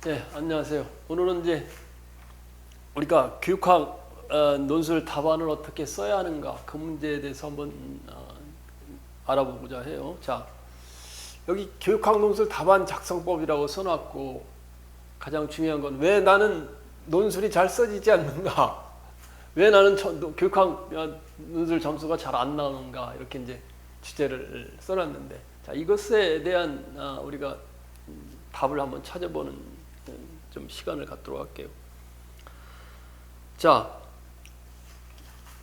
네, 안녕하세요. 오늘은 이제 우리가 교육학 논술 답안을 어떻게 써야 하는가 그 문제에 대해서 한번 알아보고자 해요. 자, 여기 교육학 논술 답안 작성법이라고 써놨고 가장 중요한 건 왜 나는 논술이 잘 써지지 않는가? 왜 나는 교육학 논술 점수가 잘 안 나오는가? 이렇게 이제 주제를 써놨는데, 자, 이것에 대한 우리가 답을 한번 찾아보는 좀 시간을 갖도록 할게요. 자,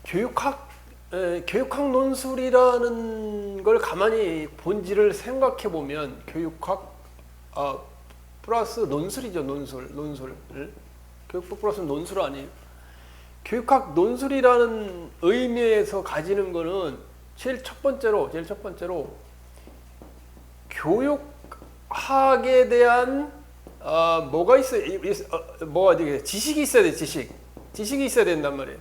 교육학 논술이라는 걸 가만히 본질을 생각해 보면 교육학 플러스 논술이죠. 논술. 교육부 플러스 논술 아니에요. 교육학 논술이라는 의미에서 가지는 거는 제일 첫 번째로 교육학에 대한 뭐가 있어요? 지식이 있어야 돼. 지식이 있어야 된단 말이에요.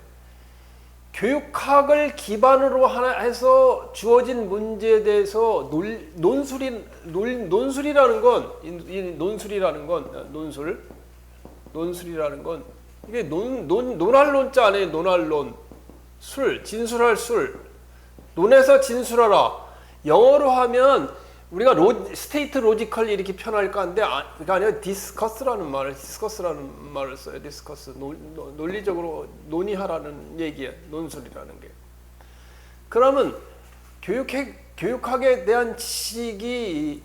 교육학을 기반으로 해서 주어진 문제에 대해서 논술이라는 건 이게 논할론자 아니에요. 논할론. 진술할 술. 논에서 진술하라. 영어로 하면 우리가 스테이트 로지컬리 이렇게 표현할까 하는데 그게 아니라 디스커스라는 말을 써요. 디스커스. 논리적으로 논의하라는 얘기예요. 논술이라는 게. 그러면 교육학에 대한 지식이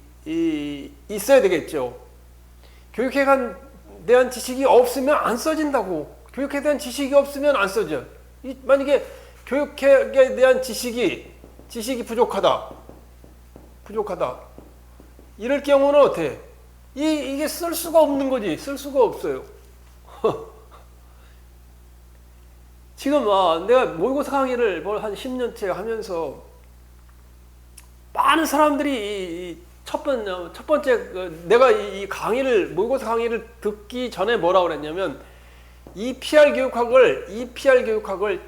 있어야 되겠죠. 교육학에 대한 지식이 없으면 안 써진다고. 교육에 대한 지식이 없으면 안 써져. 만약에 교육학에 대한 지식이 부족하다. 이럴 경우는 어때? 이게 쓸 수가 없는 거지. 쓸 수가 없어요. 지금 내가 모의고사 강의를 한 10년째 하면서 많은 사람들이 첫 번째 내가 이 모의고사 강의를 듣기 전에 뭐라고 그랬냐면 EPR 교육학을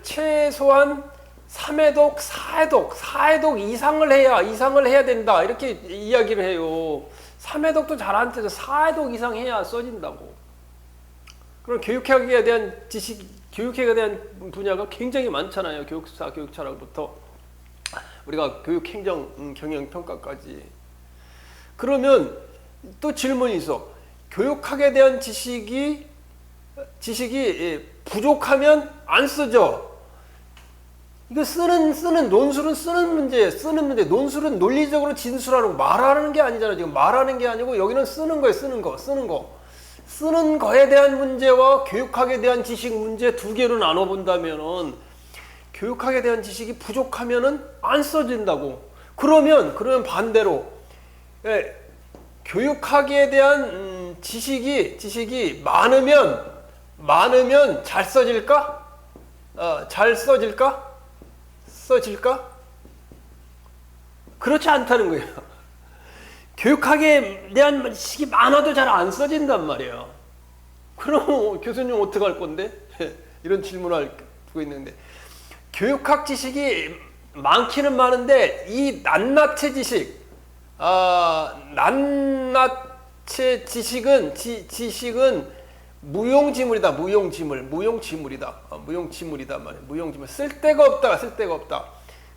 최소한 3회독, 4회독 이상을 해야 된다. 이렇게 이야기를 해요. 3회독도 잘 안 돼서 4회독 이상 해야 써진다고. 그럼 교육학에 대한 분야가 굉장히 많잖아요. 교육사, 교육철학부터 우리가 교육행정, 경영평가까지. 그러면 또 질문이 있어. 교육학에 대한 지식이 부족하면 안 쓰죠. 이거 논술은 쓰는 문제. 논술은 논리적으로 진술하는 말하는 게 아니잖아요. 지금 말하는 게 아니고 여기는 쓰는 거예요. 쓰는 거에 대한 문제와 교육학에 대한 지식 문제 두 개로 나눠 본다면은 교육학에 대한 지식이 부족하면은 안 써진다고. 그러면 반대로 교육학에 대한 지식이 많으면 잘 써질까? 써질까? 그렇지 않다는 거예요. 교육학에 대한 지식이 많아도 잘 안 써진단 말이에요. 그럼 교수님 어떻게 할 건데? 이런 질문을 두고 있는데 교육학 지식이 많기는 많은데 이 낱낱의 지식은 무용지물이다. 쓸데가 없다.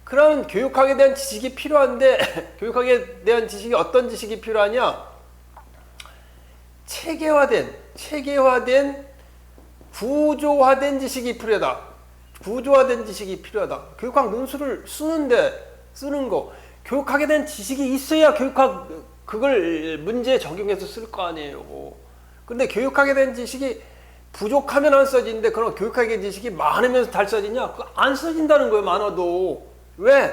그럼 교육학에 대한 지식이 필요한데 교육학에 대한 지식이 어떤 지식이 필요하냐? 체계화된 구조화된 지식이 필요하다. 교육학 논술을 쓰는 거. 교육학에 대한 지식이 있어야 교육학 그걸 문제에 적용해서 쓸 거 아니에요. 근데 교육학에 대한 지식이 부족하면 안 써지는데 그럼 교육학에 대한 지식이 많으면서 잘 써지냐? 그거 안 써진다는 거예요. 많아도. 왜?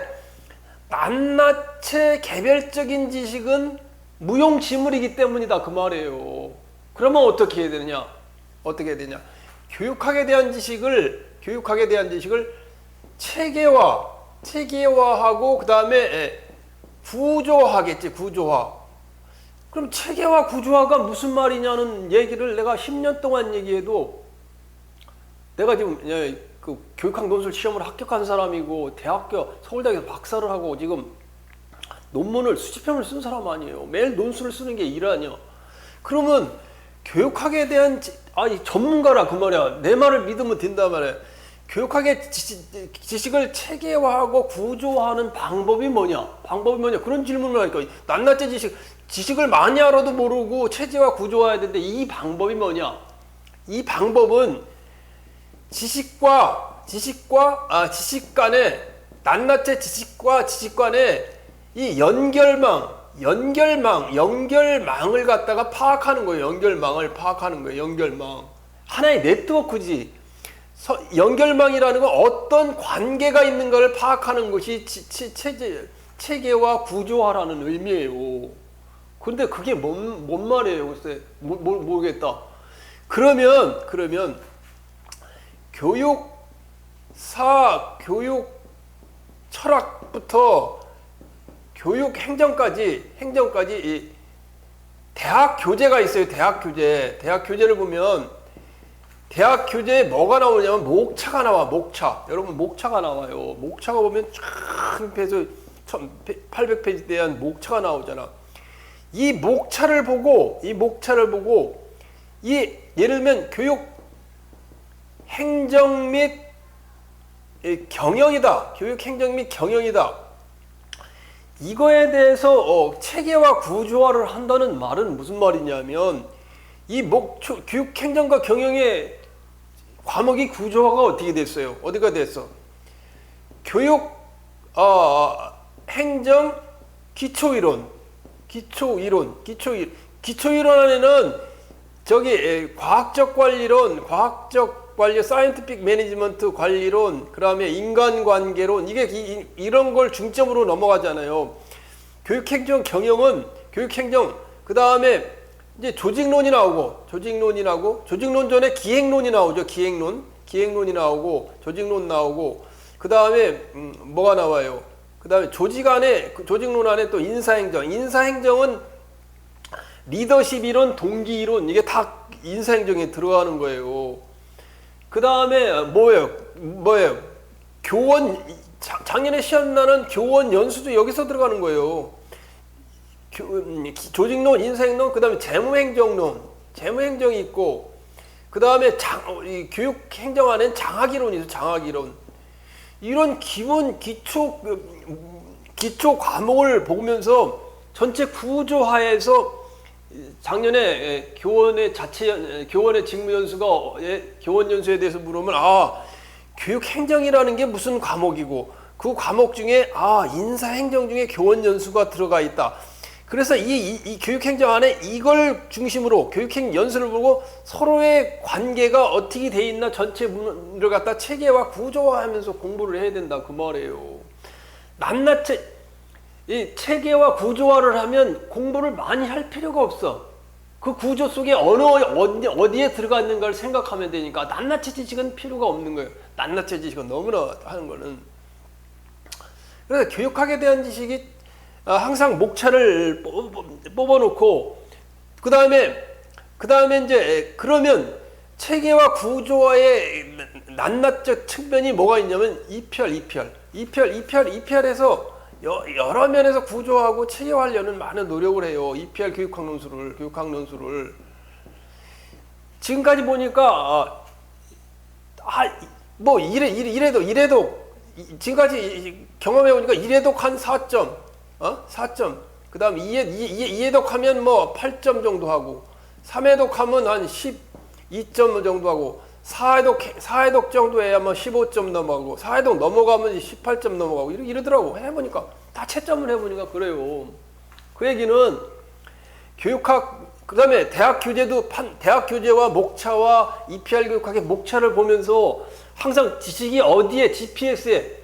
낱낱의 개별적인 지식은 무용지물이기 때문이다. 그 말이에요. 그러면 어떻게 해야 되냐? 교육학에 대한 지식을 체계화하고 그 다음에 구조화겠지. 그럼 체계화, 구조화가 무슨 말이냐는 얘기를 내가 10년 동안 얘기해도 내가 지금 그 교육학 논술 시험을 합격한 사람이고 서울대학에서 박사를 하고 지금 논문을 수십 편을 쓴 사람 아니에요. 매일 논술을 쓰는 게 일 아니야. 그러면 교육학에 대한 아니 전문가라 그 말이야. 내 말을 믿으면 된단 말이야. 교육학의 지식을 체계화하고 구조화하는 방법이 뭐냐? 방법이 뭐냐? 그런 질문을 하니까 낱낱이 지식을 많이 알아도 모르고 체제화 구조화해야 되는데 이 방법이 뭐냐? 이 방법은 지식 간의 낱낱이 지식과 지식 간의 이 연결망을 갖다가 파악하는 거예요. 연결망을 파악하는 거예요. 연결망. 하나의 네트워크지. 연결망이라는 건 어떤 관계가 있는가를 파악하는 것이 체계와 구조화라는 의미예요. 근데 그게 뭔 말이에요? 글쎄, 모르겠다. 그러면 교육 철학부터 교육 행정까지 이 대학 교재가 있어요. 대학 교재를 보면 대학 교재에 뭐가 나오냐면 목차가 나와. 목차. 여러분 목차가 나와요. 목차가 보면 쫙 해서 1800페이지에 대한 목차가 나오잖아. 이 목차를 보고 예를 들면 교육 행정 및 경영이다. 교육 행정 및 경영이다. 이거에 대해서 체계화 구조화를 한다는 말은 무슨 말이냐면 이 교육 행정과 경영의 과목이 구조화가 어떻게 됐어요? 어디가 됐어? 교육 행정 기초이론 안에는 과학적 관리, 사이언티픽 매니지먼트 관리론, 그다음에 인간관계론, 이런 걸 중점으로 넘어가잖아요. 교육행정 경영은 그다음에 이제 조직론이 나오고 조직론 전에 기행론이 나오죠. 기행론이 나오고 조직론 나오고 그다음에 뭐가 나와요? 그다음에 조직론 안에 또 인사행정은 리더십 이론, 동기 이론, 이게 다 인사행정에 들어가는 거예요. 그 다음에 뭐예요? 작년에 시험 나는 교원 연수도 여기서 들어가는 거예요. 조직론, 인사행론, 그 다음에 재무행정이 있고, 그 다음에 교육행정 안에는 장학이론이 있어요. 장학이론. 이런 기초 과목을 보면서 전체 구조화해서 작년에 교원의 직무연수가 교원 연수에 대해서 물으면 교육행정이라는 게 무슨 과목이고 그 과목 중에 인사행정 중에 교원 연수가 들어가 있다. 그래서 이 교육행정 안에 이걸 중심으로 교육행 연수를 보고 서로의 관계가 어떻게 돼 있나 전체 문을 갖다 체계화 구조화하면서 공부를 해야 된다 그 말이에요. 낱낱이 이 체계화 구조화를 하면 공부를 많이 할 필요가 없어. 그 구조 속에 어디에 들어가 있는가를 생각하면 되니까 낱낱이 지식은 필요가 없는 거예요. 낱낱이 지식은 너무나 하는 거는. 그래서 교육학에 대한 지식이 항상 목차를 뽑아놓고 그 다음에 이제 그러면 체계화 구조화의 낱낱적 측면이 뭐가 있냐면 EPR에서 여러 면에서 구조하고 체계화하려는 많은 노력을 해요. EPR 교육학 논술을 지금까지 보니까 이래도 지금까지 경험해 보니까 이래독 한 4점, 4점. 그다음 이해독하면 뭐 8점 정도 하고 3해독하면 한 12점 정도 하고 4해독 정도에 아마 15점 넘어가고 4해독 넘어가면 18점 넘어가고 이러더라고. 해보니까 다 채점을 해보니까 그래요. 그 얘기는 교육학 그다음에 대학 교재와 목차와 EPR 교육학의 목차를 보면서 항상 지식이 어디에 GPS에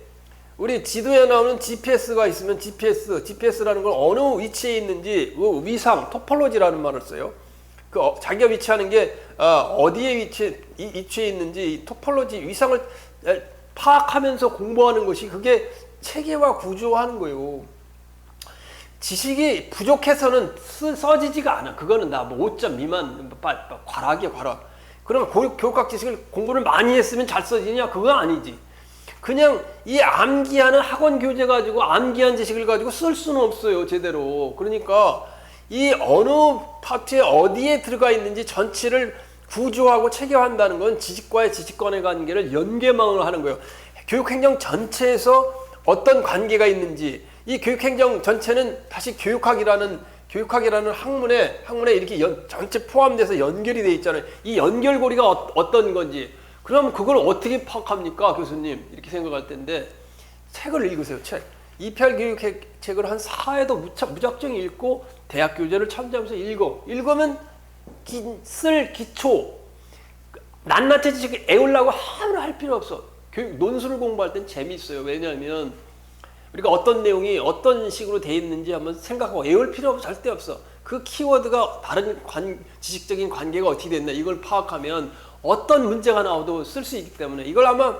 우리 지도에 나오는 GPS가 있으면 GPS라는 건 어느 위치에 있는지 위상 토폴로지라는 말을 써요. 자기가 위치하는 게 어디에 위치해 있는지 토폴로지 위상을 파악하면서 공부하는 것이 그게 체계화 구조화하는 거예요. 지식이 부족해서는 써지지가 않아. 그거는 나 5점 미만 과락이야 과락. 그러면 교육학 지식을 공부를 많이 했으면 잘 써지냐? 그건 아니지. 그냥 이 암기하는 학원 교재 가지고 암기한 지식을 가지고 쓸 수는 없어요 제대로. 그러니까 이 어느 파트에 어디에 들어가 있는지 전체를 구조하고 체계화한다는 건 지식과의 지식권의 관계를 연계망을 하는 거예요. 교육행정 전체에서 어떤 관계가 있는지, 이 교육행정 전체는 다시 교육학이라는 학문에 이렇게 전체 포함돼서 연결이 돼 있잖아요. 이 연결고리가 어떤 건지. 그럼 그걸 어떻게 파악합니까, 교수님? 이렇게 생각할 텐데 책을 읽으세요. 책. EPR 교육책을 한 4회도 무작정 읽고 대학 교재를 참조하면서 읽으면 쓸 기초 낱낱이 지식 애우려고 하루 할 필요 없어. 논술을 공부할 땐 재미있어요. 왜냐하면 우리가 어떤 내용이 어떤 식으로 돼 있는지 한번 생각하고 외울 필요 절대 없어. 그 키워드가 다른 지식적인 관계가 어떻게 됐나 이걸 파악하면 어떤 문제가 나와도 쓸 수 있기 때문에 이걸 아마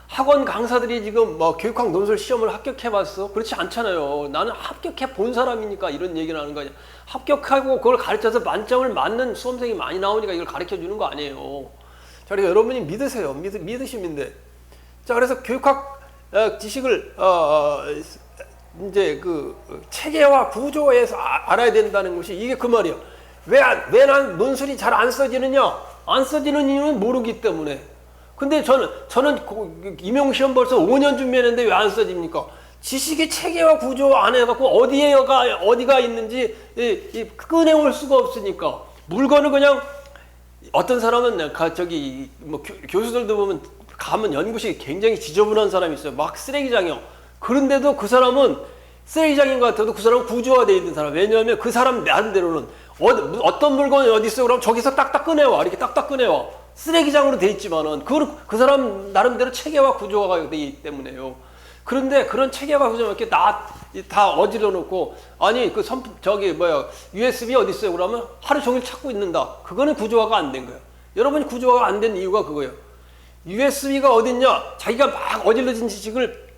학원 강사들이 지금 뭐 교육학 논술 시험을 합격해봤어? 그렇지 않잖아요. 나는 합격해 본 사람이니까 이런 얘기를 하는 거 아니야. 합격하고 그걸 가르쳐서 만점을 맞는 수험생이 많이 나오니까 이걸 가르쳐 주는 거 아니에요. 자, 그러니까 여러분이 믿으세요. 믿으시면 돼. 자, 그래서 교육학 지식을 이제 그 체계화 구조에서 알아야 된다는 것이 이게 그 말이야. 왜 난 논술이 잘 안 써지느냐? 안 써지는 이유는 모르기 때문에. 근데 저는 임용시험 벌써 5년 준비했는데 왜 안 써집니까? 지식의 체계화 구조 안 해갖고 어디가 있는지 꺼내올 수가 없으니까. 물건을 그냥 어떤 사람은 뭐 교수들도 보면 가면 연구실이 굉장히 지저분한 사람이 있어요. 막 쓰레기장이요. 그런데도 그 사람은 쓰레기장인 것 같아도 그 사람은 구조화되어 있는 사람. 왜냐하면 그 사람 나름대로는 어떤 물건이 어디 있어요? 그럼 저기서 딱딱 꺼내와. 이렇게 딱딱 꺼내와. 쓰레기장으로 돼 있지만은 그 사람 나름대로 체계화 구조화가 되기 때문에요. 그런데 그런 체계화 구조가 이렇게 다 어지러 놓고 아니 USB 어디 있어요? 그러면 하루 종일 찾고 있는다. 그거는 구조화가 안 된 거예요. 여러분이 구조화가 안 된 이유가 그거예요. USB가 어딨냐? 자기가 막 어질러진 지식을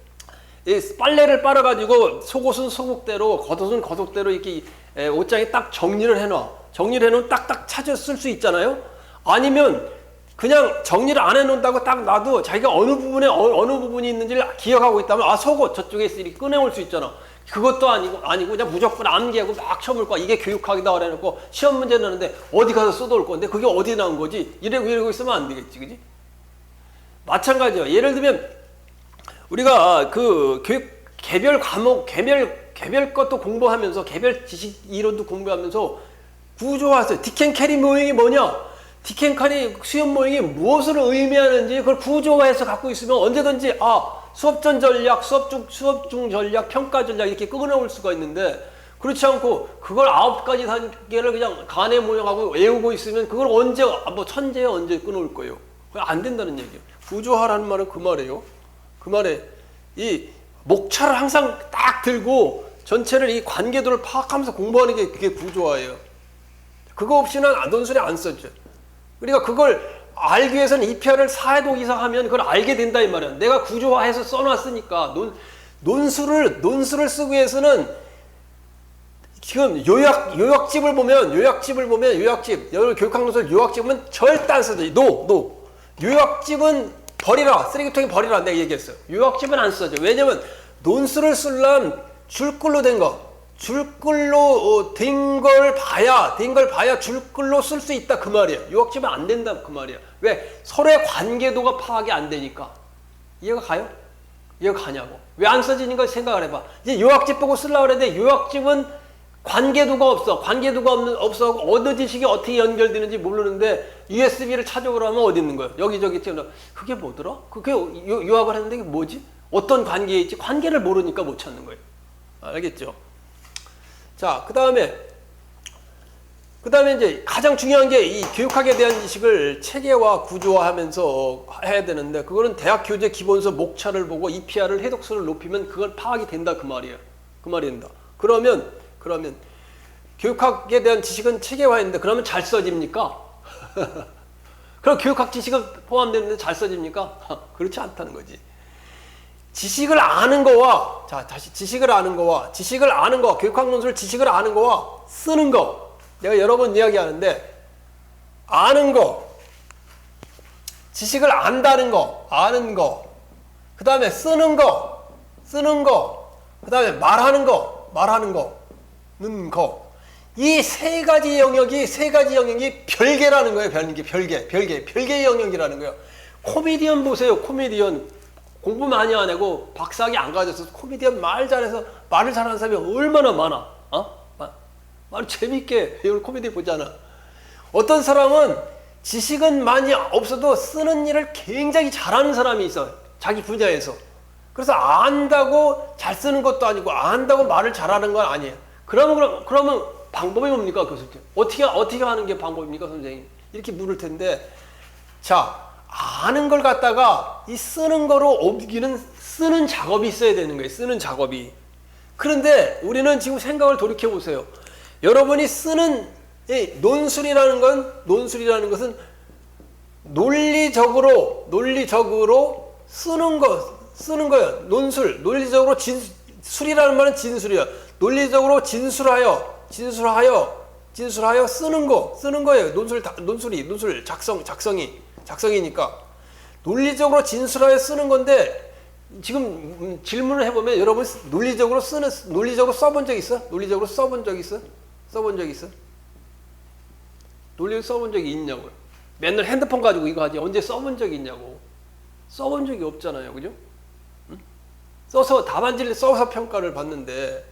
빨래를 빨아가지고 속옷은 속옷대로 겉옷은 겉옷대로 이렇게 옷장에 딱 정리를 해놔. 정리를 해놓으면 딱딱 찾아 쓸 수 있잖아요. 아니면 그냥 정리를 안 해놓는다고 딱 놔도 자기가 어느 부분이 있는지를 기억하고 있다면 속옷 저쪽에 이렇게 꺼내올 수 있잖아. 그것도 아니고 그냥 무조건 암기하고 막 시험을 봐. 이게 교육학이다 그래놓고 시험 문제 내는데 어디 가서 써놓을 건데 그게 어디 나온 거지? 이러고 있으면 안 되겠지, 그지? 마찬가지예요. 예를 들면 우리가 그 교육 개별 과목 개별 것도 공부하면서 개별 지식 이론도 공부하면서 구조화했어요. 딕앤캐리 모형이 뭐냐? 딕앤캐리 수업 모형이 무엇을 의미하는지 그걸 구조화해서 갖고 있으면 언제든지 수업 전 전략, 수업 중 전략, 평가 전략 이렇게 끊어올 수가 있는데 그렇지 않고 그걸 9가지 단계를 그냥 간의 모형하고 외우고 있으면 그걸 언제 천재에 언제 끊어올 거예요. 안 된다는 얘기예요. 구조화라는 말은 그 말이에요. 그 말에 이 목차를 항상 딱 들고 전체를 이 관계도를 파악하면서 공부하는 게 그게 구조화예요. 그거 없이는 논술이 안 써져. 그러니까 그걸 알기 위해서는 EPR을 4회독 이상 하면 그걸 알게 된다 이 말이야. 내가 구조화해서 써놨으니까 논술을 쓰기 위해서는 지금 요약집을 보면 여러분 교육학 논술 요약집 보면 절대 안 써져. 요약집은 버리라. 쓰레기통에 버리라. 내가 얘기했어요. 요약집은 안 써져. 왜냐면 논술을 쓰려면 줄글로 된 거. 줄글로 된 걸 봐야 줄글로 쓸 수 있다 그 말이야. 요약집은 안 된다 그 말이야. 왜? 서로의 관계도가 파악이 안 되니까. 이해가 가요? 이해가 가냐고. 왜 안 써지는가 생각을 해봐. 이제 요약집 보고 쓰려고 그랬는데 요약집은 관계도가 없어. 없어. 어느 지식이 어떻게 연결되는지 모르는데 USB를 찾아오라면 어디 있는 거야? 여기저기 튀어나. 그게 뭐더라? 그게 요약을 했는데 이게 뭐지? 어떤 관계에 있지? 관계를 모르니까 못 찾는 거예요. 알겠죠? 자, 그 다음에 이제 가장 중요한 게 이 교육학에 대한 지식을 체계화, 구조화하면서 해야 되는데 그거는 대학 교재 기본서 목차를 보고 EPR을 해독수를 높이면 그걸 파악이 된다 그 말이에요. 그 말이 된다. 그러면 교육학에 대한 지식은 체계화인데 그러면 잘 써집니까? 그럼 교육학 지식은 포함되는데 잘 써집니까? 그렇지 않다는 거지. 지식을 아는 거와 교육학 논술 지식을 아는 거와 쓰는 거 내가 여러 번 이야기하는데 아는 거 지식을 안다는 거 아는 거 그 다음에 쓰는 거 그 다음에 말하는 거는 거 이 세 가지 영역이 별개라는 거예요. 별개의 영역이라는 거예요. 코미디언 보세요. 코미디언 공부 많이 안 하고 박사학위 안 가져서 코미디언 말 잘해서 말을 잘하는 사람이 얼마나 많아. 말 재밌게 이걸 코미디 보잖아. 어떤 사람은 지식은 많이 없어도 쓰는 일을 굉장히 잘하는 사람이 있어. 자기 분야에서. 그래서 안다고 잘 쓰는 것도 아니고 안다고 말을 잘하는 건 아니에요. 그러면 방법이 뭡니까, 교수님? 어떻게 하는 게 방법입니까, 선생님? 이렇게 물을 텐데, 자, 아는 걸 갖다가 이 쓰는 거로 옮기는 쓰는 작업이 있어야 되는 거예요. 쓰는 작업이. 그런데 우리는 지금 생각을 돌이켜 보세요. 여러분이 쓰는 이 논술이라는 것은 논리적으로 쓰는 거예요. 논리적으로 술이라는 말은 진술이야. 논리적으로 진술하여 쓰는 거예요. 논술 작성이니까 논리적으로 진술하여 쓰는 건데 지금 질문을 해보면 여러분 논리적으로 써본 적 있어? 논리적으로 써본 적 있어? 논리를 써본 적이 있냐고요? 맨날 핸드폰 가지고 이거 하지 언제 써본 적이 있냐고. 써본 적이 없잖아요. 그죠? 응? 답안지를 써서 평가를 받는데,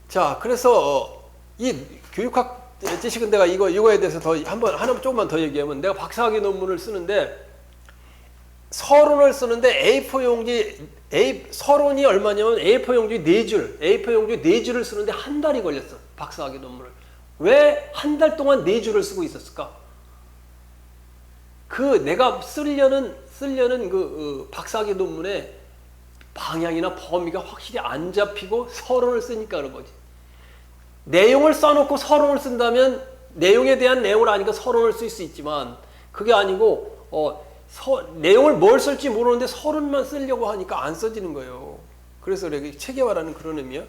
자, 그래서 이 교육학 지식은 내가 이거에 대해서 하나 조금만 더 얘기하면, 내가 박사학위 논문을 쓰는데 서론을 쓰는데 A4 용지 서론이 얼마냐면 A4 용지 4줄을 쓰는데 한 달이 걸렸어. 박사학위 논문을. 왜 한 달 동안 4줄을 쓰고 있었을까? 내가 쓰려는 박사학위 논문의 방향이나 범위가 확실히 안 잡히고 서론을 쓰니까 그런 거지. 내용을 써놓고 서론을 쓴다면 내용에 대한 내용을 아니까 서론을 쓸 수 있지만, 그게 아니고 내용을 뭘 쓸지 모르는데 서론만 쓰려고 하니까 안 써지는 거예요. 그래서 여기 체계화라는 그런 의미야.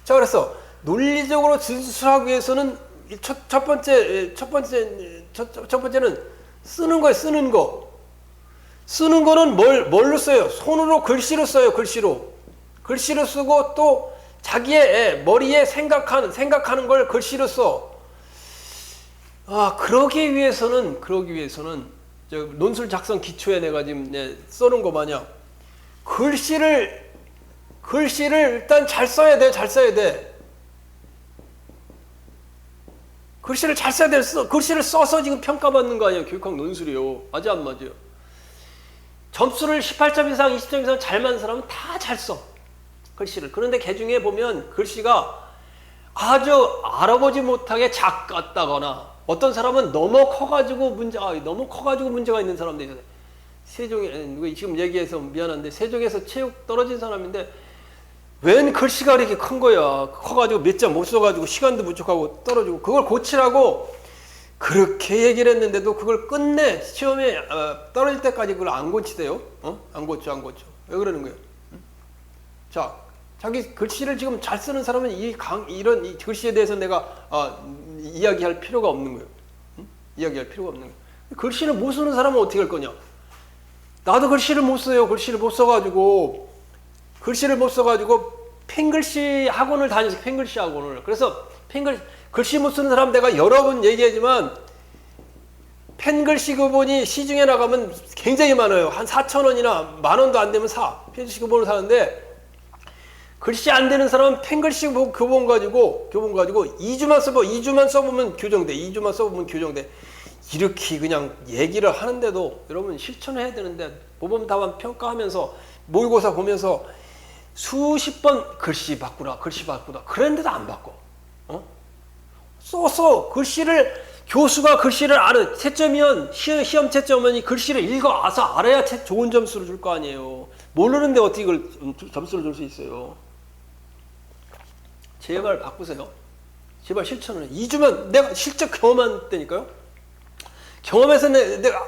자, 그래서 논리적으로 진술하기 위해서는 첫 번째는 쓰는 거예요. 쓰는 거는 뭘로 써요? 손으로 글씨로 써요. 글씨로 쓰고 또 자기의 머리에 생각하는 걸 글씨로 써. 그러기 위해서는 논술 작성 기초에 내가 지금 써놓은 거 마냥 글씨를 일단 잘 써야 돼. 글씨를 잘 써야 돼. 글씨를 써서 지금 평가받는 거 아니에요. 교육학 논술이요. 맞아, 안 맞아요? 점수를 18점 이상, 20점 이상 잘 맞는 사람은 다 잘 써. 글씨를. 그런데 그 중에 보면 글씨가 아주 알아보지 못하게 작았다거나, 어떤 사람은 너무 커가지고 문제가 있는 사람도 있어요. 세종에, 지금 얘기해서 미안한데, 세종에서 체육 떨어진 사람인데, 웬 글씨가 이렇게 큰 거야. 커가지고 몇 점 못 써가지고 시간도 부족하고 떨어지고, 그걸 고치라고 그렇게 얘기를 했는데도 그걸 끝내 시험에 떨어질 때까지 그걸 안 고치대요. 안 고쳐. 왜 그러는 거예요? 자, 자기 글씨를 지금 잘 쓰는 사람은 이런 이 글씨에 대해서 내가 이야기할 필요가 없는 거예요. 이야기할 필요가 없는 거예요. 글씨를 못 쓰는 사람은 어떻게 할 거냐? 나도 글씨를 못 써요. 글씨를 못 써가지고 펜글씨 학원을 다녔어요. 펜글씨 학원을. 그래서 글씨 못 쓰는 사람 내가 여러 번 얘기하지만, 펜글씨 그본이 시중에 나가면 굉장히 많아요. 한 4,000원이나 만원도 안 되면 사. 펜글씨 그본을 사는데, 글씨 안 되는 사람은 펜글씨 교본 가지고 2주만 써보면 교정돼. 이렇게 그냥 얘기를 하는데도 여러분 실천을 해야 되는데, 모범 답안 평가하면서 모의고사 보면서 수십 번 글씨 바꾸라. 그랬는데도 안 바꿔. 써서 교수가 글씨를 알아. 채점이면 시험 채점은 이 글씨를 읽어서 알아야 좋은 점수를 줄 거 아니에요. 모르는데 어떻게 이걸 점수를 줄 수 있어요? 제발 바꾸세요. 제발 실천을 해. 2주면 내가 실제 경험한 때니까요.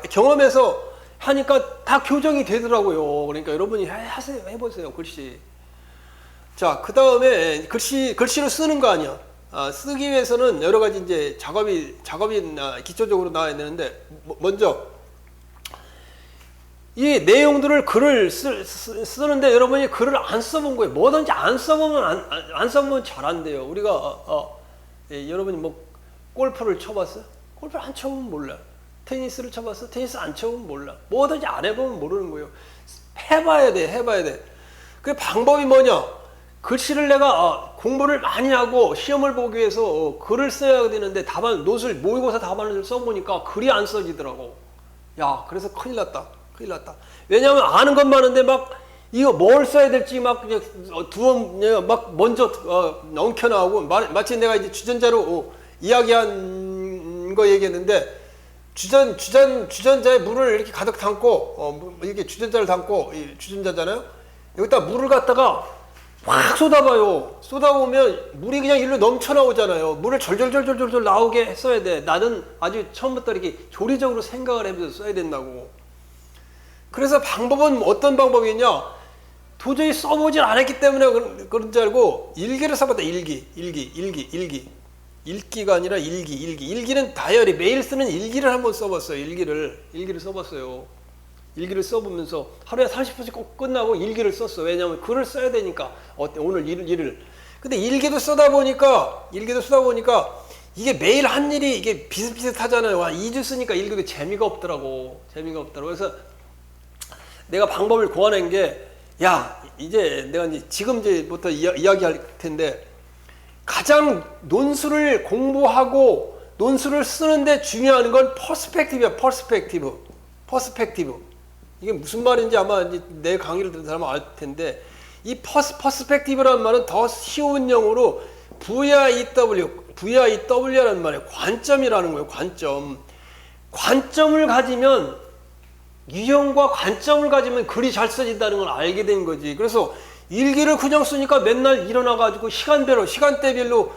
경험해서 하니까 다 교정이 되더라고요. 그러니까 여러분이 해보세요. 글씨. 자, 그 다음에 글씨로 쓰는 거 아니야. 쓰기 위해서는 여러 가지 이제 작업이 기초적으로 나와야 되는데, 먼저 이 내용들을 글을 쓰는데 여러분이 글을 안 써본 거예요. 뭐든지 안 써보면 안 써보면 잘 안 돼요. 우리가 예, 여러분이 뭐 골프를 쳐봤어요? 골프를 안 쳐보면 몰라. 테니스를 쳐봤어? 테니스 안 쳐보면 몰라. 뭐든지 안 해보면 모르는 거예요. 해봐야 돼. 그 방법이 뭐냐? 글씨를 내가 공부를 많이 하고 시험을 보기 위해서 글을 써야 되는데 노트를 모의고사 답안을 써보니까 글이 안 써지더라고. 야, 그래서 큰일 났다. 왜냐하면 아는 건 많은데 막 이거 뭘 써야 될지 막 그냥 막 먼저 엉켜 나오고 마치 내가 이제 주전자로 이야기한 거 얘기했는데 주전자에 물을 이렇게 가득 담고 이렇게 주전자를 담고 주전자잖아요. 여기다 물을 갖다가 확 쏟아봐요. 쏟아보면 물이 그냥 일로 넘쳐 나오잖아요. 물을 절절절절절 나오게 써야 돼. 나는 아주 처음부터 이렇게 조리적으로 생각을 해서 써야 된다고. 그래서 방법은 어떤 방법이냐? 도저히 써보질 않았기 때문에 그런 줄 알고 일기를 써봤다. 일기. 읽기가 아니라 일기. 일기는 다이어리, 매일 쓰는 일기를 한번 써봤어요. 일기를 써봤어요. 일기를 써보면서 하루에 30분씩 꼭 끝나고 일기를 썼어. 왜냐하면 글을 써야 되니까. 오늘 일을. 근데 일기도 쓰다 보니까 이게 매일 한 일이 이게 비슷비슷하잖아요. 2주 쓰니까 일기도 재미가 없더라고. 그래서 내가 방법을 고안한 게, 야, 내가 지금부터 이야기할 텐데, 가장 논술을 공부하고 논술을 쓰는데 중요한 건 퍼스펙티브야. 퍼스펙티브. 이게 무슨 말인지 아마 이제 내 강의를 듣는 사람은 알 텐데, 이 퍼스펙티브라는 말은 더 쉬운 영어로 VIW라는 말이에요. 관점이라는 거예요. 관점을 가지면, 유형과 관점을 가지면 글이 잘 써진다는 걸 알게 된 거지. 그래서 일기를 그냥 쓰니까 맨날 일어나가지고 시간대별로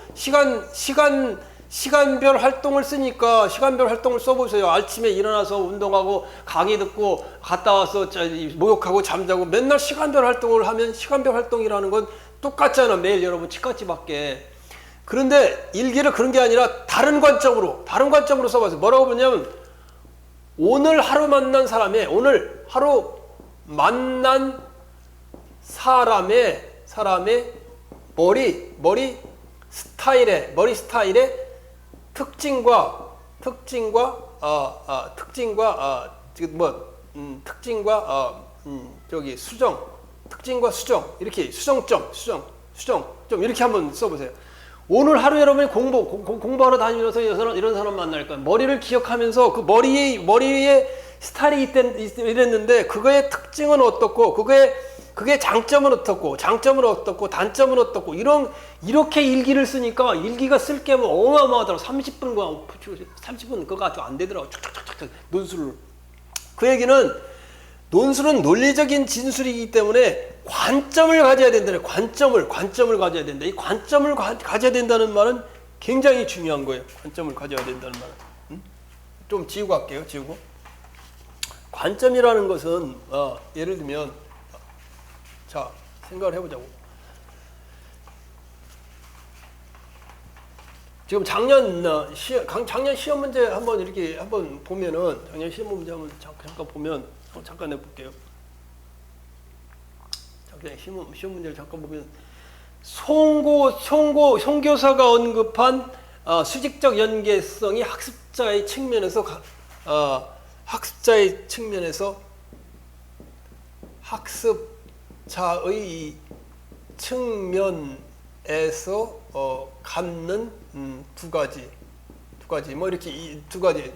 시간별 활동을 쓰니까 시간별 활동을 써보세요. 아침에 일어나서 운동하고 강의 듣고 갔다 와서 목욕하고 잠자고 맨날 시간별 활동을 하면 시간별 활동이라는 건 똑같잖아. 매일 여러분 치카치밖에. 그런데 일기를 그런 게 아니라 다른 관점으로 써봤어요. 뭐라고 보냐면 오늘 하루 만난 사람의 머리 스타일의 특징과 수정 이렇게 수정 이렇게 한번 써보세요. 오늘 하루 여러분이 공부하러 다니면서 이런 사람 만날 거예요. 머리를 기억하면서 그 머리에 스타일이 이랬는데 그거의 특징은 어떻고 그게 장점은 어떻고 단점은 어떻고 이렇게 일기를 쓰니까 일기가 쓸 게 어마어마하더라고. 30분 그거 가지고 안 되더라고. 쫙쫙쫙쫙 논술을. 그 얘기는 논술은 논리적인 진술이기 때문에 관점을 가져야 된다는 관점을 가져야 된다. 이 관점을 가져야 된다는 말은 굉장히 중요한 거예요. 관점을 가져야 된다는 말은. 좀 지우고 할게요. 관점이라는 것은 예를 들면 자 생각을 해보자고. 지금 작년 시험 문제 한번 보면은 작년 시험 문제 한번 잠깐 보면 잠깐 해볼게요. 시험 문제를 잠깐 보면 송교사가 언급한 수직적 연계성이 학습자의 측면에서 갖는 두 가지 뭐 이렇게 두 가지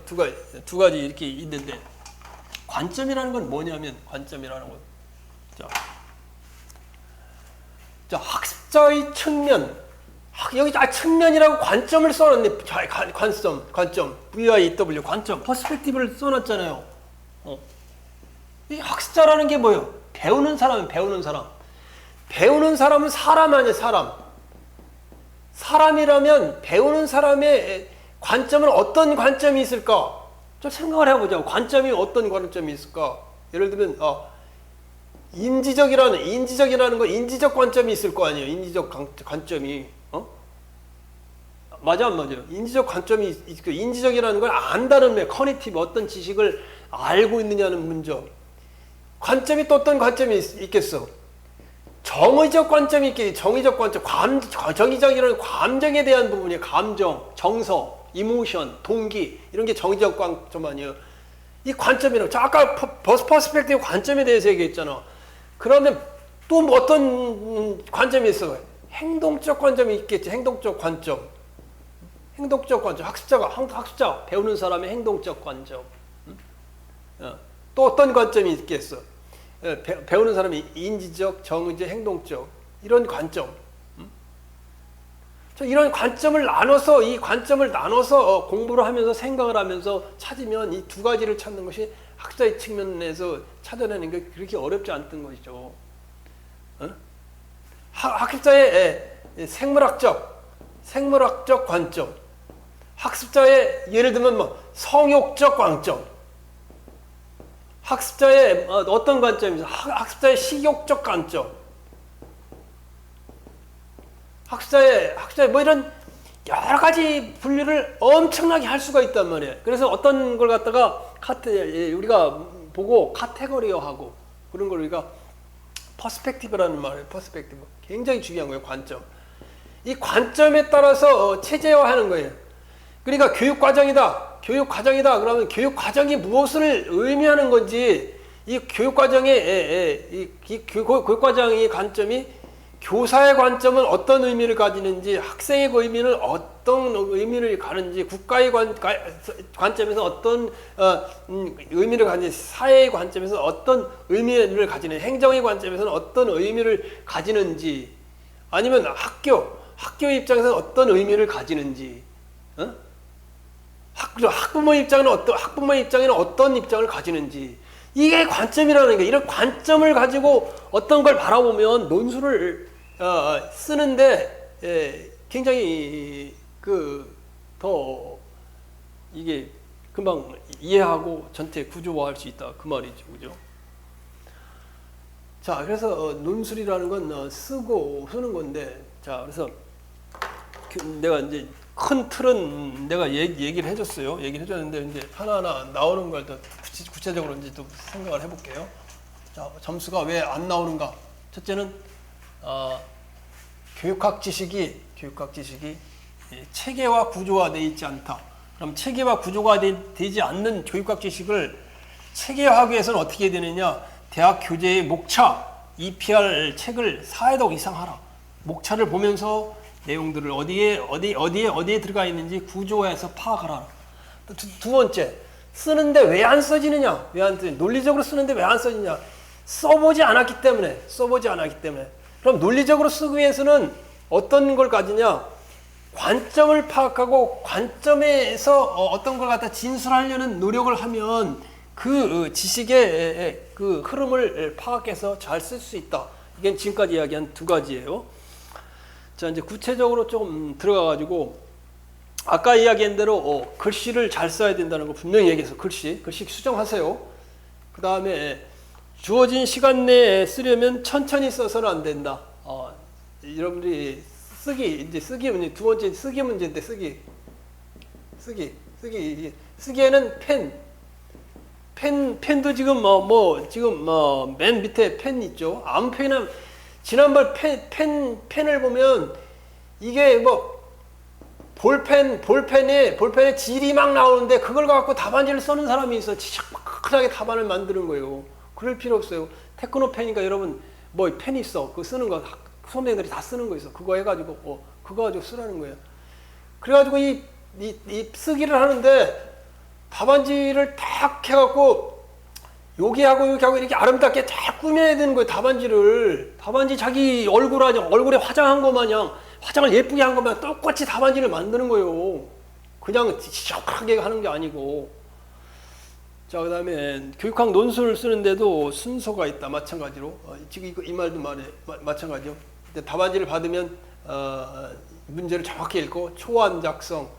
이렇게 있는데 관점이라는 건 뭐냐면 자 학습자의 측면 여기 측면이라고 관점을 써놨네. 관점 VIW 관점 퍼스펙티브를 써놨잖아요. 이 학습자라는 게 뭐예요? 배우는 사람은 사람 아니에요. 사람이라면 배우는 사람의 관점은 어떤 관점이 있을까? 좀 생각을 해보자고. 관점이 어떤 관점이 있을까? 예를 들면 인지적이라는 건 인지적 관점이 있을 거 아니에요. 인지적 관점이 맞아 안 맞아요? 인지적 관점이 있고 인지적이라는 걸 안다는 말, 커니티브 어떤 지식을 알고 있느냐는 문제. 관점이 또 어떤 관점이 있겠어? 정의적 관점이 있겠지. 정의적 관점, 정의적이라는 감정에 대한 부분이에요. 감정, 정서, 이모션, 동기 이런 게 정의적 관점 아니에요. 이 관점이라고. 자, 아까 퍼스펙티브 관점에 대해서 얘기했잖아. 그러면 또 뭐 어떤 관점이 있어? 행동적 관점이 있겠지. 행동적 관점. 행동적 관점. 학습자 배우는 사람의 행동적 관점. 또 어떤 관점이 있겠어? 배우는 사람이 인지적, 정의적, 행동적 이런 관점. 이런 관점을 나눠서 이 관점을 나눠서 공부를 하면서 생각을 하면서 찾으면 이 두 가지를 찾는 것이 학자의 측면에서 찾아내는 게 그렇게 어렵지 않던 것이죠. 학습자의 생물학적 관점, 학습자의 예를 들면 뭐 성욕적 관점, 학습자의 어떤 관점이죠? 학습자의 식욕적 관점, 학습자의 뭐 이런 여러 가지 분류를 엄청나게 할 수가 있단 말이에요. 그래서 어떤 걸 갖다가 우리가 보고 카테고리화하고 그런 걸 우리가 퍼스펙티브라는 말이에요. 퍼스펙티브. 굉장히 중요한 거예요. 관점. 이 관점에 따라서 체제화하는 거예요. 그러니까 교육과정이다. 그러면 교육과정이 무엇을 의미하는 건지 이 교육과정의 관점이 교사의 관점은 어떤 의미를 가지는지, 학생의 의미는 어떤 의미를 가는지, 국가의 관점에서 어떤 의미를 가지는지, 사회의 관점에서 어떤 의미를 가지는지, 행정의 관점에서는 어떤 의미를 가지는지, 아니면 학교의 입장에서 어떤 의미를 가지는지, 학부모의 입장에는 어떤 입장을 가지는지, 이게 관점이라는 게, 이런 관점을 가지고 어떤 걸 바라보면 논술을 쓰는데 굉장히 더 이게 금방 이해하고 전체 구조화할 수 있다 그 말이죠, 그죠? 자, 그래서 논술이라는 건 쓰는 건데, 자, 그래서 내가 이제 큰 틀은 내가 얘기를 해줬어요. 얘기를 해줬는데 이제 하나하나 나오는 걸 더 구체적으로 이제 또 생각을 해볼게요. 자, 점수가 왜 안 나오는가? 첫째는 교육학 지식이 체계화 구조화되어 있지 않다. 그럼 체계화 구조가 되지 않는 교육학 지식을 체계화하기 위해서는 어떻게 해야 되느냐? 대학 교재의 목차, EPR 책을 4회독 이상 하라. 목차를 보면서 내용들을 어디에 들어가 있는지 구조화해서 파악하라. 두 번째, 쓰는데 왜 안 써지느냐? 논리적으로 쓰는데 왜 안 써지냐? 써보지 않았기 때문에. 그럼 논리적으로 쓰기 위해서는 어떤 걸 가지냐? 관점을 파악하고 관점에서 어떤 걸 갖다 진술하려는 노력을 하면 그 지식의 그 흐름을 파악해서 잘 쓸 수 있다. 이게 지금까지 이야기한 두 가지예요. 자, 이제 구체적으로 좀 들어가가지고 아까 이야기한 대로 글씨를 잘 써야 된다는 거 분명히 얘기해서 글씨 수정하세요. 그 다음에 주어진 시간 내에 쓰려면 천천히 써서는 안 된다. 여러분들이 쓰기 문제, 두 번째 쓰기 문제인데 쓰기에는 펜도 지금 맨 밑에 펜 있죠. 아무 펜이나 지난번 펜을 보면 이게 뭐 볼펜에 질이 막 나오는데 그걸 갖고 답안지를 써는 사람이 있어. 지적하게 답안을 만드는 거예요. 그럴 필요 없어요. 테크노 펜이니까 여러분 뭐 펜이 있어. 그거 쓰는 거 선생님들이 다 쓰는 거 있어. 그거 해가지고 그거 가지고 쓰라는 거예요. 그래가지고 이 쓰기를 하는데 답안지를 탁 해갖고 여기하고 이렇게 아름답게 잘 꾸며야 되는 거예요. 답안지 자기 얼굴에 화장한 거 마냥 화장을 예쁘게 한 거면 똑같이 답안지를 만드는 거예요. 그냥 지적하게 하는 게 아니고. 자, 그 다음에 교육학 논술을 쓰는데도 순서가 있다. 마찬가지로 지금 이 말도 마찬가지요. 답안지를 받으면 문제를 정확히 읽고 초안 작성하고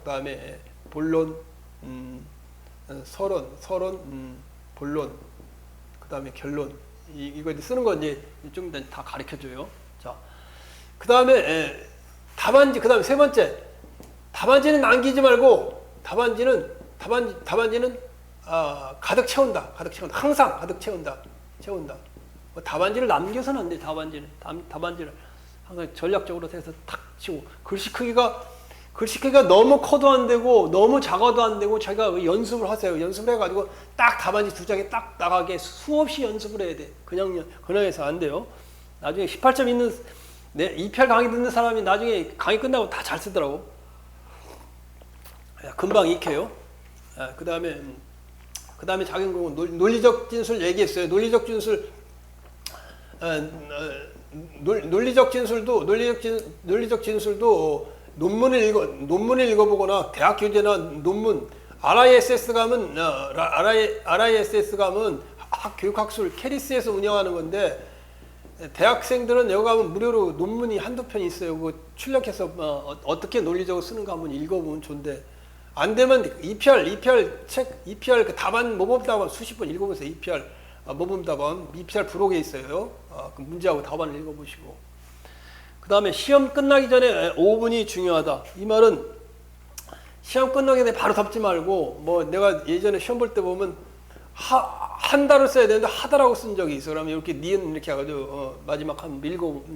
그 다음에 본론, 서론, 본론, 그 다음에 결론. 이거 쓰는 건 이제 좀 다 가르쳐 줘요. 자, 그 다음에 답안지, 그 다음에 세 번째, 답안지는 남기지 말고 답안지는 가득 채운다. 항상 가득 채운다. 뭐 답안지를 남겨서는 안 돼. 답안지를 항상 전략적으로 해서 탁 치고 글씨 크기가 너무 커도 안 되고 너무 작아도 안 되고 자기가 연습을 하세요. 연습을 해가지고 딱 답안지 2장에 딱 나가게 수없이 연습을 해야 돼. 그냥 해서 안 돼요. 나중에 18점 있는 2편 강의 듣는 사람이 나중에 강의 끝나고 다 잘 쓰더라고. 금방 익혀요. 그 다음에 작용공은 논리적 진술 얘기했어요. 논리적 진술도 논문을 읽어보거나 대학 교재나 논문 RISS 가면 교육학술 캐리스에서 운영하는 건데 대학생들은 여기 가면 무료로 논문이 한두 편 있어요. 그거 출력해서 어떻게 논리적으로 쓰는가 한번 읽어보면 좋은데 안 되면 EPR 그 답안 모범 답안 수십 번 읽어보세요. EPR 모범 답안 EPR 부록에 있어요. 그 문제하고 답안을 읽어보시고 그 다음에 시험 끝나기 전에 5분이 중요하다. 이 말은 시험 끝나기 전에 바로 덮지 말고 뭐 내가 예전에 시험 볼 때 보면 한다를 써야 되는데 하다라고 쓴 적이 있어. 그러면 이렇게 니은 이렇게 해가지고 마지막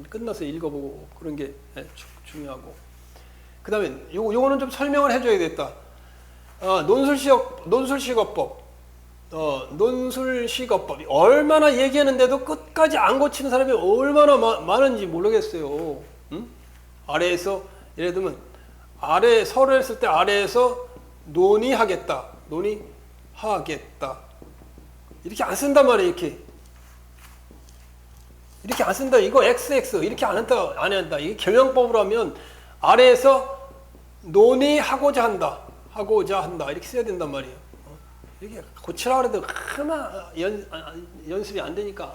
끝나서 읽어보고 그런 게 중요하고 그 다음에 요거는 좀 설명을 해줘야겠다. 논술식어법 얼마나 얘기하는데도 끝까지 안 고치는 사람이 얼마나 많은지 모르겠어요. 응? 아래에서 예를 들면 서를 했을 때 아래에서 논의하겠다 이렇게 안 쓴단 말이에요. 이렇게 안 쓴다. 이거 XX 이렇게 안 한다. 이게 결명법으로 하면 아래에서 논의하고자 한다 이렇게 써야 된단 말이에요. 이렇게 고치라 그래도 연습이 안 되니까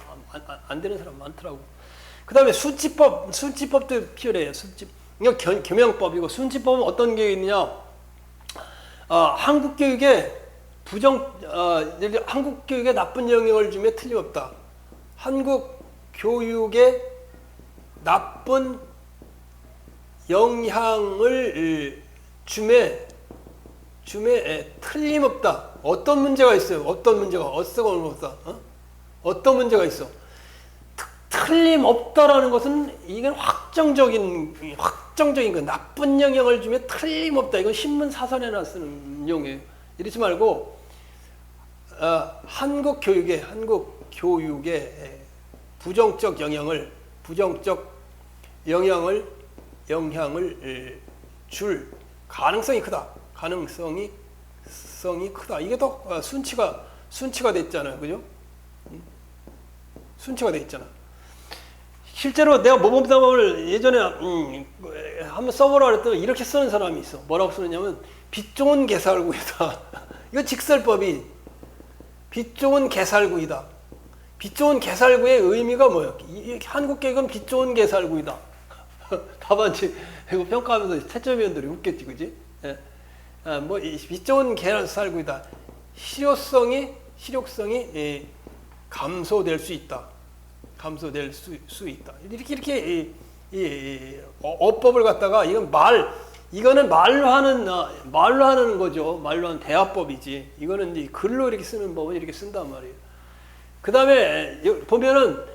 안 되는 사람 많더라고. 그 다음에 순치법도 필요해요. 이거 겸용법이고 순치법은 어떤 게 있느냐? 한국 교육에 나쁜 영향을 주면 틀림없다. 한국 교육에 나쁜 영향을 줌에 틀림없다. 어떤 문제가 있어요? 어떤 문제가 있어? 틀림없다라는 것은 이건 확정적인 거. 나쁜 영향을 주면 틀림없다. 이건 신문 사설에나 쓰는 용어예요. 이러지 말고 한국 교육에 부정적 영향을 줄 가능성이 크다. 이게 더 순치가 됐잖아요. 그죠? 순치가 돼 있잖아. 실제로 내가 모범답안을 예전에 한번 써보라 그랬더니 이렇게 쓰는 사람이 있어. 뭐라고 쓰느냐면 빛 좋은 개살구이다. 이거 직설법이 빛 좋은 개살구이다. 빛 좋은 개살구의 의미가 뭐예요? 한국 교육은 빛 좋은 개살구이다. 답안지 이거 평가하면서 채점위원들이 웃겠지, 그지? 예. 빛 좋은 개살구이다. 실효성이 감소될 수 있다. 이렇게 어법을 갖다가 이거는 말로 하는 거죠. 말로 하는 대화법이지. 이거는 이제 글로 이렇게 쓰는 법은 이렇게 쓴단 말이에요. 그 다음에 보면은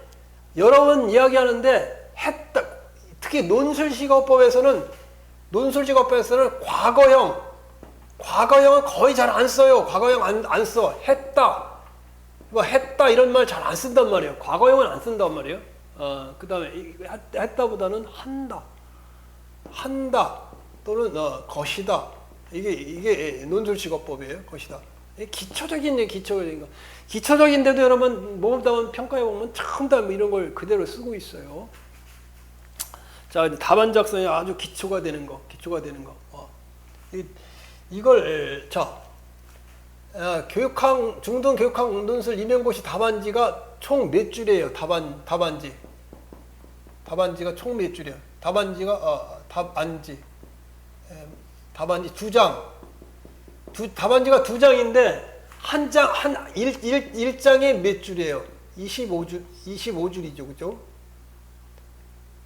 여러 번 이야기하는데 특히 논술식어법에서는 과거형은 거의 잘 안 써요. 과거형 안 써. 했다 이런 말 잘 안 쓴단 말이에요. 과거형은 안 쓴단 말이에요. 그 다음에 했다보다는 한다 또는 것이다. 이게 논술식어법이에요. 것이다. 기초적인 거. 기초적인데도 여러분 모범답안 평가해 보면 참 다 이런 걸 그대로 쓰고 있어요. 자, 답안 작성이 아주 기초가 되는 거. 이걸 중등 교육학 논술 임용고시 답안지가 총 몇 줄이에요? 답안지가 총 몇 줄이에요? 답안지 2장. 답안지가 2장인데 일장에 몇 줄이에요? 25줄이죠. 그죠?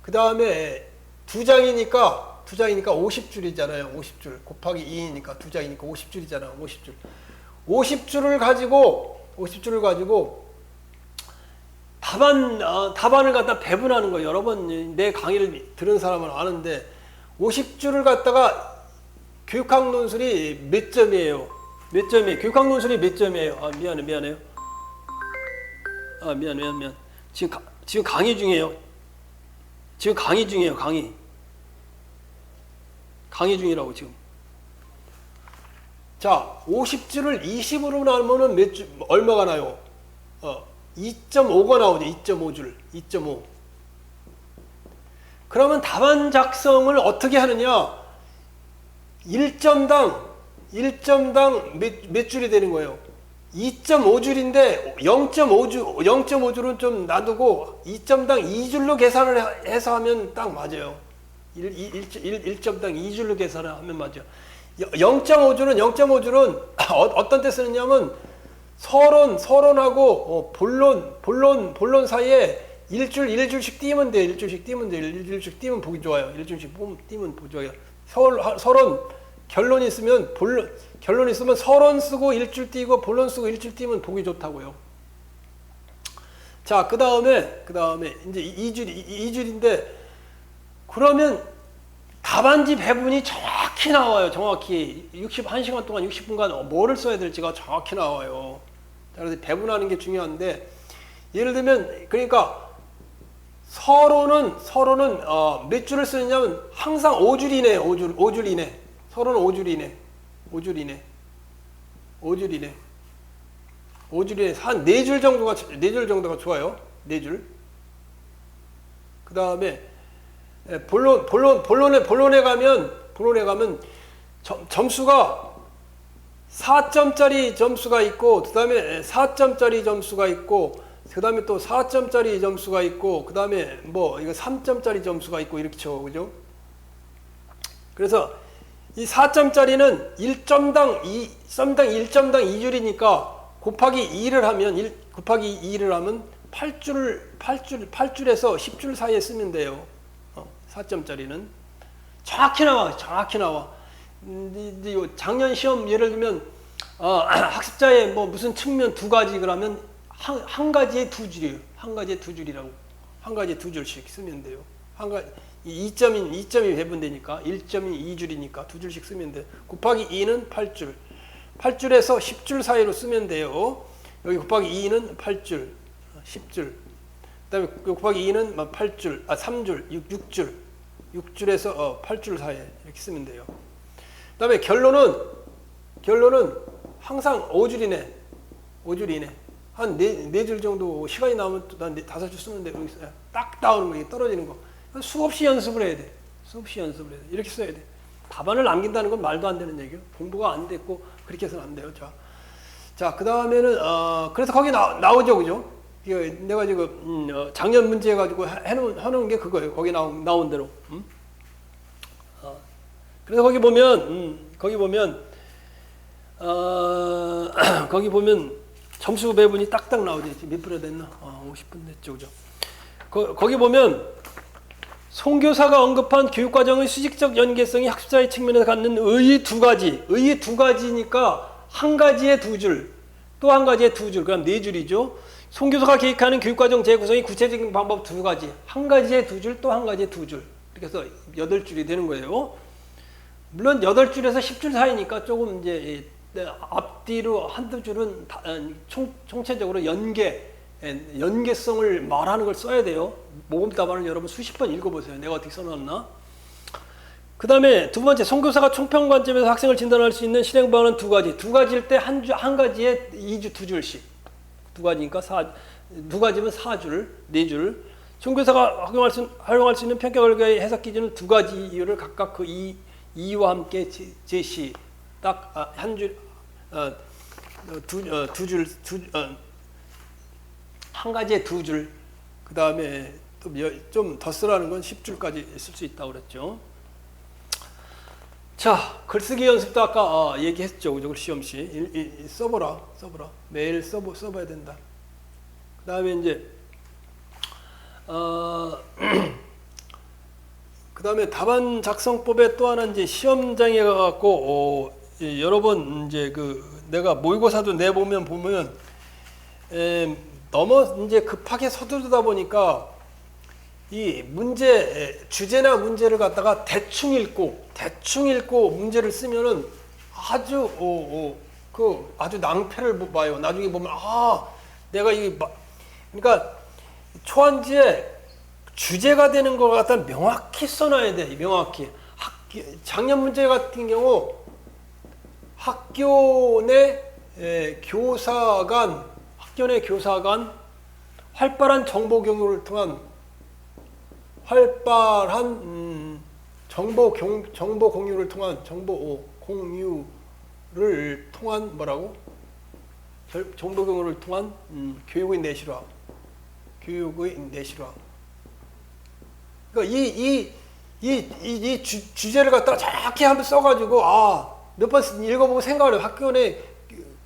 그 다음에 2장이니까 50줄이잖아요. 50줄 곱하기 2니까 2장이니까 50줄이잖아요. 50줄. 50줄을 가지고 답안을 갖다 배분하는 거예요. 여러 번 내 강의를 들은 사람은 아는데 50줄을 갖다가 교육학 논술이 몇 점이에요? 몇 점이에요? 교육학 논술이 몇 점이에요? 아, 미안해요. 아, 미안. 지금 강의 중이에요. 강의 중이라고 지금. 자, 50줄을 20으로 나누면 얼마가 나요? 2.5가 나오죠. 2.5. 그러면 답안 작성을 어떻게 하느냐? 1점당 몇 줄이 되는 거예요? 2.5줄인데 0.5줄은 좀 놔두고 2점당 2줄로 계산을 해서 하면 딱 맞아요. 1점당 2줄로 계산을 하면 맞아요. 0.5줄은 어떤 때 쓰느냐면 서론하고 본론 사이에 1줄씩 띄면 돼요. 1줄씩 띄면 보기 좋아요. 1줄씩 띄면 보기 좋아요. 서론 결론 있으면 서론 쓰고 1줄 띄고 본론 쓰고 1줄 띄면 보기 좋다고요. 자, 그 다음에 이제 2줄인데 그러면 답안지 배분이 정확히 나와요. 정확히 1시간 동안 60분간 뭐를 써야 될지가 정확히 나와요. 그래서 배분하는 게 중요한데 예를 들면 그러니까 서론은 몇 줄을 쓰느냐면 항상 5줄 이내. 서론은 5줄 이내. 한 4줄 정도가 좋아요. 4줄. 그 다음에 본론에 가면 점수가 4점짜리 점수가 있고, 그 다음에 4점짜리 점수가 있고, 그 다음에 또 4점짜리 점수가 있고, 그 다음에 이거 3점짜리 점수가 있고, 이렇게 쳐. 그죠? 그래서 이 4점짜리는 1점당 2줄이니까 곱하기 2를 하면 8줄에서 10줄 사이에 쓰면 돼요. 4점짜리는. 정확히 나와. 작년 시험 예를 들면, 학습자의 무슨 측면 2가지 그러면 한 가지에 2줄이에요. 한 가지에 2줄이라고. 한 가지에 2줄씩 쓰면 돼요. 2점이 배분되니까 1점이 2줄이니까 2줄씩 쓰면 돼요. 곱하기 2는 8줄. 8줄에서 10줄 사이로 쓰면 돼요. 여기 곱하기 2는 8줄, 10줄. 그 다음에 곱하기 2는 8줄, 3줄, 6줄. 6줄에서 8줄 사이에 이렇게 쓰면 돼요. 그 다음에 결론은 항상 5줄 이내. 한 4줄 정도 시간이 나오면 또 5줄 쓰면 돼. 딱 나오는 거, 떨어지는 거. 수없이 연습을 해야 돼. 이렇게 써야 돼. 답안을 남긴다는 건 말도 안 되는 얘기예요. 공부가 안 됐고 그렇게 해서는 안 돼요. 자, 그 다음에는 그래서 거기 나오죠, 그죠? 내가 지금 작년 문제 해가지고 해놓은 게 그거예요. 거기 나온 대로. 그래서 거기 보면 점수 배분이 딱딱 나오지. 몇 프로 됐나? 50분 됐죠, 그죠? 거기 보면 송교사가 언급한 교육과정의 수직적 연계성이 학습자의 측면에서 갖는 의의 2가지. 의의 2가지니까 한 가지에 2줄, 또 한 가지에 2줄, 그럼 4줄이죠. 송교사가 계획하는 교육과정 재구성의 구체적인 방법 2가지. 한 가지에 2줄, 또 한 가지에 2줄. 이렇게 해서 8줄이 되는 거예요. 물론 8줄에서 10줄 사이니까 조금 이제 앞뒤로 한두 줄은 총체적으로 연계성을 말하는 걸 써야 돼요. 모금 답안을 여러분 수십 번 읽어보세요. 내가 어떻게 써놨나? 그 다음에 두 번째, 송교사가 총평 관점에서 학생을 진단할 수 있는 실행 방안은 2가지. 2가지일 때 한 가지에 2줄씩. 2가지니까 2가지면 4줄, 4줄. 송교사가 활용할 수 있는 평가 결과의 해석 기준은 2가지 이유를 각각 그 이유와 함께 제시. 딱 한 줄, 한 가지에 2줄. 그 다음에 또 좀 더 쓰라는 건 10줄까지 쓸 수 있다고 그랬죠. 자, 글쓰기 연습도 아까 얘기했죠. 그죠? 시험시. 써보라. 매일 써봐야 된다. 그 다음에 이제, 그 다음에 답안 작성법에 또 하나 이제 시험장에 가갖고, 여러 번 이제 내가 모의고사도 보면 너무 이제 급하게 서두르다 보니까 이 주제나 문제를 갖다가 대충 읽고 문제를 쓰면은 아주 낭패를 봐요. 나중에 보면 내가 그러니까 초안지에 주제가 되는 것 같다 명확히 써놔야 돼. 명확히. 작년 문제 같은 경우 학교 내 교사 간 활발한 정보 공유를 통한 정보 공유를 통한 정보 공유를 통한 교육의 내실화. 그러니까 이 주제를 갖다가 정확히 한번 써가지고 몇 번 읽어보고 생각을 해요. 학교 내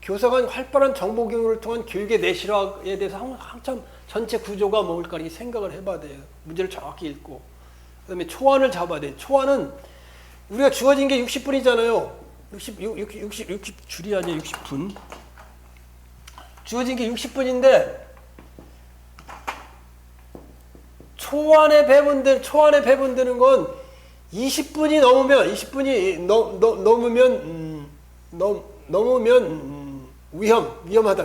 교사 간 활발한 정보 공유를 통한 교육의 내실화에 대해서 한참 전체 구조가 뭘까 이렇게 생각을 해봐야 돼요. 문제를 정확히 읽고. 그 다음에 초안을 잡아야 돼요. 초안은 우리가 주어진 게 60분이잖아요. 60줄이 아니야 60분. 주어진 게 60분인데 초안에 배분되는 건 20분이 넘으면 위험하다.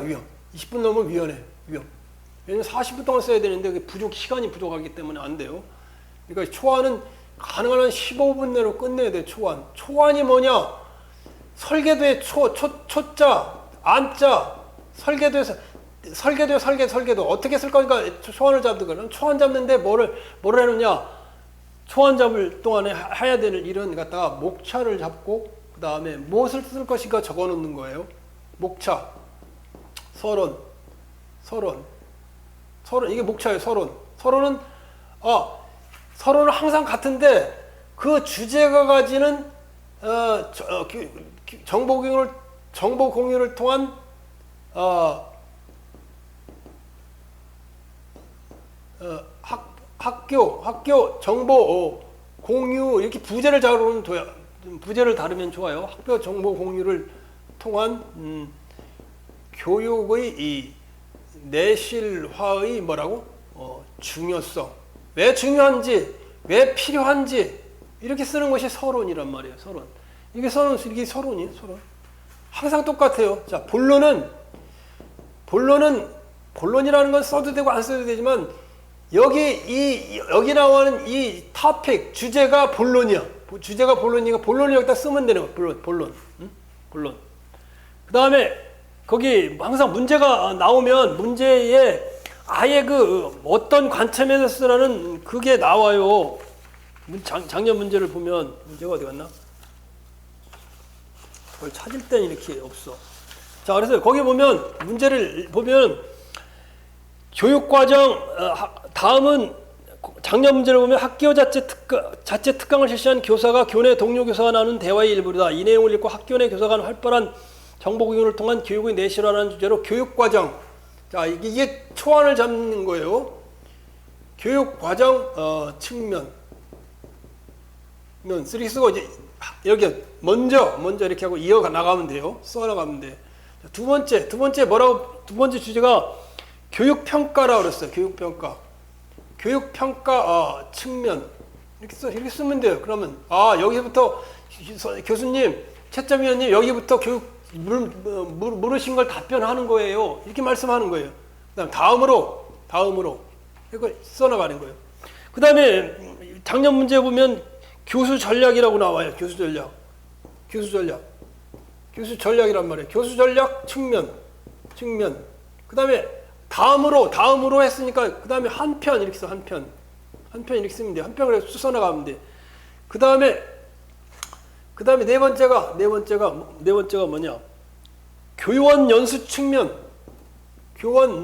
20분 넘으면 위험. 왜냐면 40분 동안 써야 되는데 시간이 부족하기 때문에 안 돼요. 그러니까 초안은 가능한 한 15분 내로 끝내야 돼. 초안이 뭐냐? 설계도의 초자, 안자, 설계도 어떻게 쓸 거니까 초안을 잡든 초안 잡는데 뭐를 해놓냐? 초안 잡을 동안에 해야 되는 일은 갖다가 목차를 잡고 그 다음에 무엇을 쓸 것인가 적어놓는 거예요. 목차, 서론 이게 목차예요. 서론은 항상 같은데 그 주제가 가지는 정보 공유를 통한 학교 정보 공유 이렇게 부제를 다루면 좋아요. 학교 정보 공유를 통한 교육의 이 내실화의 중요성, 왜 중요한지, 왜 필요한지 이렇게 쓰는 것이 서론이란 말이에요. 이게 서론이에요. 항상 똑같아요. 자, 본론이라는 건 써도 되고 안 써도 되지만 여기 나오는 이 토픽 주제가 본론이야. 주제가 본론이니까 본론을 여기다 쓰면 되는 거야. 본론. 그 다음에 거기 항상 문제가 나오면 문제에 아예 어떤 관점에서 쓰라는 그게 나와요. 작년 문제를 보면 문제가 어디 갔나? 그걸 찾을 때는 이렇게 없어. 자, 그래서 거기 문제를 보면 교육과정 다음은 작년 문제를 보면 학교 자체 특강을 실시한 교사가 교내 동료 교사와 나눈 대화의 일부다. 이 내용을 읽고 학교 내 교사 간 활발한 정보 공유를 통한 교육의 내실화라는 주제로 교육과정. 자, 이게 초안을 잡는 거예요. 교육과정 측면. 쓰리 쓰고 이제 여기 먼저 이렇게 하고 이어가 나가면 돼요. 써 나가면 돼. 자, 두 번째 주제가 교육평가라고 그랬어요. 교육평가 측면. 이렇게 쓰면 돼요. 그러면 여기서부터 교수님, 채점위원님 여기부터 교육 물으신 걸 답변하는 거예요. 이렇게 말씀하는 거예요. 그다음 다음으로 이걸 써나가는 거예요. 그 다음에 작년 문제 보면 교수 전략이라고 나와요. 교수 전략이란 말이에요. 교수 전략 측면. 그 다음에 다음으로 했으니까 그 다음에 한편 이렇게 써. 한편 이렇게 쓰면 돼요. 한편을 써나가면 돼. 그 다음에 네 번째가 뭐냐? 교원 연수 측면 이렇게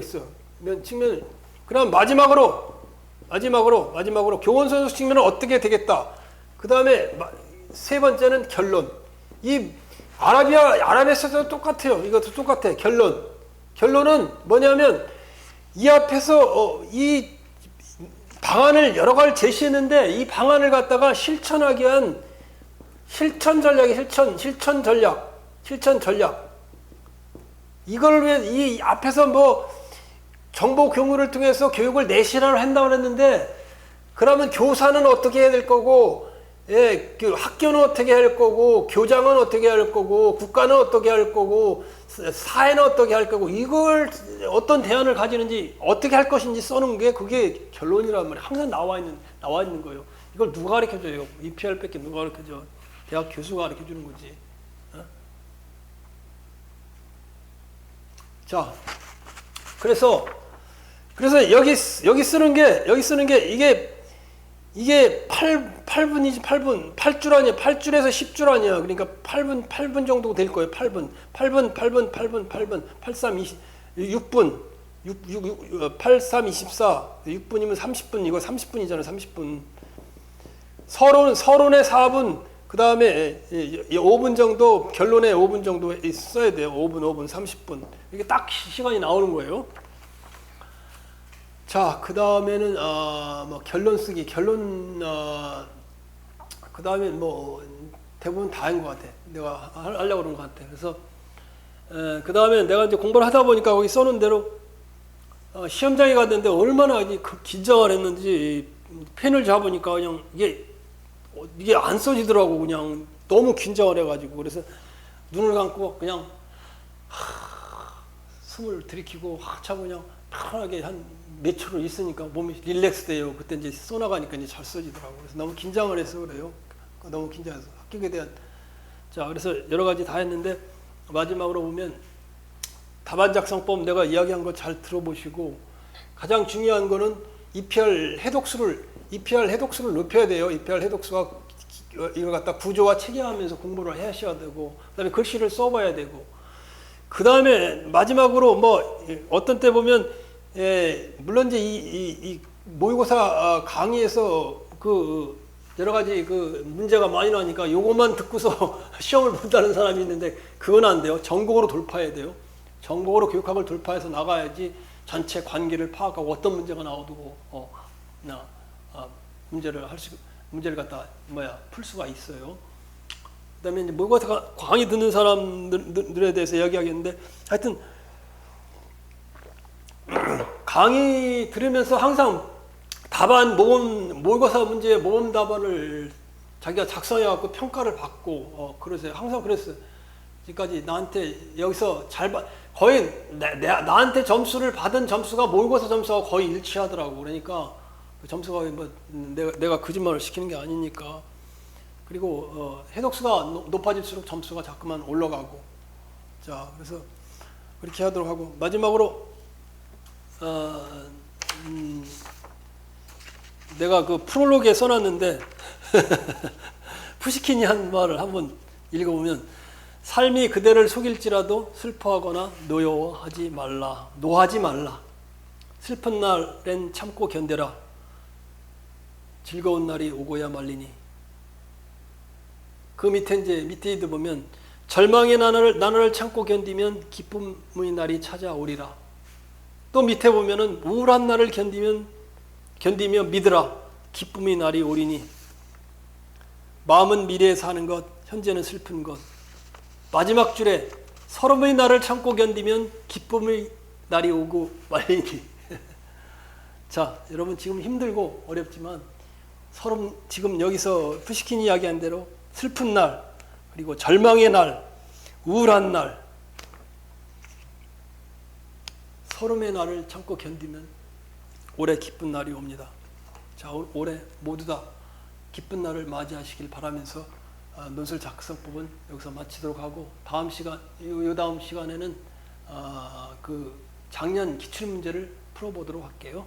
써. 측면. 그다음 마지막으로 교원 연수 측면은 어떻게 되겠다. 그 다음에 세 번째는 결론. 이 아라비아서도 똑같아요. 이것도 똑같아. 결론은 뭐냐면 이 앞에서 이 방안을 여러 가지 제시했는데 이 방안을 갖다가 실천하기 위한 실천 전략이 실천 전략. 이걸 왜 이 앞에서 뭐 정보 교무를 통해서 교육을 내실화를 한다고 했는데 그러면 교사는 어떻게 해야 될 거고, 예, 그 학교는 어떻게 할 거고, 교장은 어떻게 할 거고, 국가는 어떻게 할 거고, 사회는 어떻게 할 거고, 이걸 어떤 대안을 가지는지 어떻게 할 것인지 써놓은 게 그게 결론이란 말이에요. 항상 나와 있는 거예요. 이걸 누가 가르쳐줘요? EPR밖에 누가 가르쳐줘? 대학 교수가 가르쳐주는 거지. 어? 자, 그래서 여기 쓰는 게 이게 8분이지 8줄 아니야. 8줄에서 10줄 아니야. 그러니까 8분 정도 될 거예요. 8분 83 20 6분 83 24 6분이면 30분. 이거 30분이잖아. 30분. 서론에 4분, 그 다음에 5분 정도, 결론에 5분 정도 써야 돼요. 5분 30분. 이게 딱 시간이 나오는 거예요. 자, 그 다음에는 뭐 결론 쓰기, 그 다음에 뭐 대부분 다 한 것 같아. 내가 하려고 그런 것 같아. 그래서 그 다음에 내가 이제 공부를 하다 보니까 거기 써놓은 대로 시험장에 갔는데 얼마나 긴장을 했는지 펜을 잡으니까 그냥 이게 안 써지더라고. 그냥 너무 긴장을 해가지고. 그래서 눈을 감고 그냥 숨을 들이키고 한참 그냥 편하게 한 몇 초를 있으니까 몸이 릴렉스 돼요. 그때 이제 쏘나가니까 이제 잘 써지더라고. 그래서 너무 긴장을 해서 그래요. 너무 긴장해서 합격에 대한. 자, 그래서 여러 가지 다 했는데 마지막으로 보면 답안 작성법 내가 이야기한 거 잘 들어보시고, 가장 중요한 거는 EPR 해독수를 높여야 돼요. EPR 해독수가 이걸 갖다 구조화 체계하면서 공부를 하셔야 되고, 그다음에 글씨를 써봐야 되고, 그 다음에 마지막으로 뭐 어떤 때 보면 물론 이제 이 모의고사 강의에서 그 여러 가지 그 문제가 많이 나니까 요것만 듣고서 시험을 본다는 사람이 있는데 그건 안 돼요. 전국으로 돌파해야 돼요. 전국으로 교육학을 돌파해서 나가야지 전체 관계를 파악하고 어떤 문제가 나오고 문제를 갖다 풀 수가 있어요. 그다음에 이제 모의고사 강의 듣는 사람들에 대해서 이야기하겠는데, 하여튼 강의 들으면서 항상 모의고사 문제 모범 답안을 자기가 작성해갖고 평가를 받고 그러세요. 항상 그랬어요. 지금까지 나한테 여기서 거의 나한테 점수를 받은 점수가 모의고사 점수와 거의 일치하더라고. 그러니까 그 점수가 뭐 내가 거짓말을 시키는 게 아니니까. 그리고 해독수가 높아질수록 점수가 자꾸만 올라가고. 자, 그래서 그렇게 하도록 하고, 마지막으로 내가 그 프롤로그에 써놨는데 푸시킨이 한 말을 한번 읽어보면, 삶이 그대를 속일지라도 슬퍼하거나 노하지 말라. 슬픈 날엔 참고 견뎌라. 즐거운 날이 오고야 말리니. 그 밑에 보면, 절망의 나날을 참고 견디면 기쁨의 날이 찾아오리라. 또 밑에 보면은 우울한 날을 견디며 믿으라. 기쁨의 날이 오리니. 마음은 미래에 사는 것, 현재는 슬픈 것. 마지막 줄에 서름의 날을 참고 견디면 기쁨의 날이 오고 말리니. 자, 여러분 지금 힘들고 어렵지만 지금 여기서 푸시킨이 이야기한 대로 슬픈 날, 그리고 절망의 날, 우울한 날, 서름의 날을 참고 견디면 올해 기쁜 날이 옵니다. 자, 올해 모두 다 기쁜 날을 맞이하시길 바라면서 논술 작성법은 여기서 마치도록 하고, 다음 시간에는 그 작년 기출문제를 풀어보도록 할게요.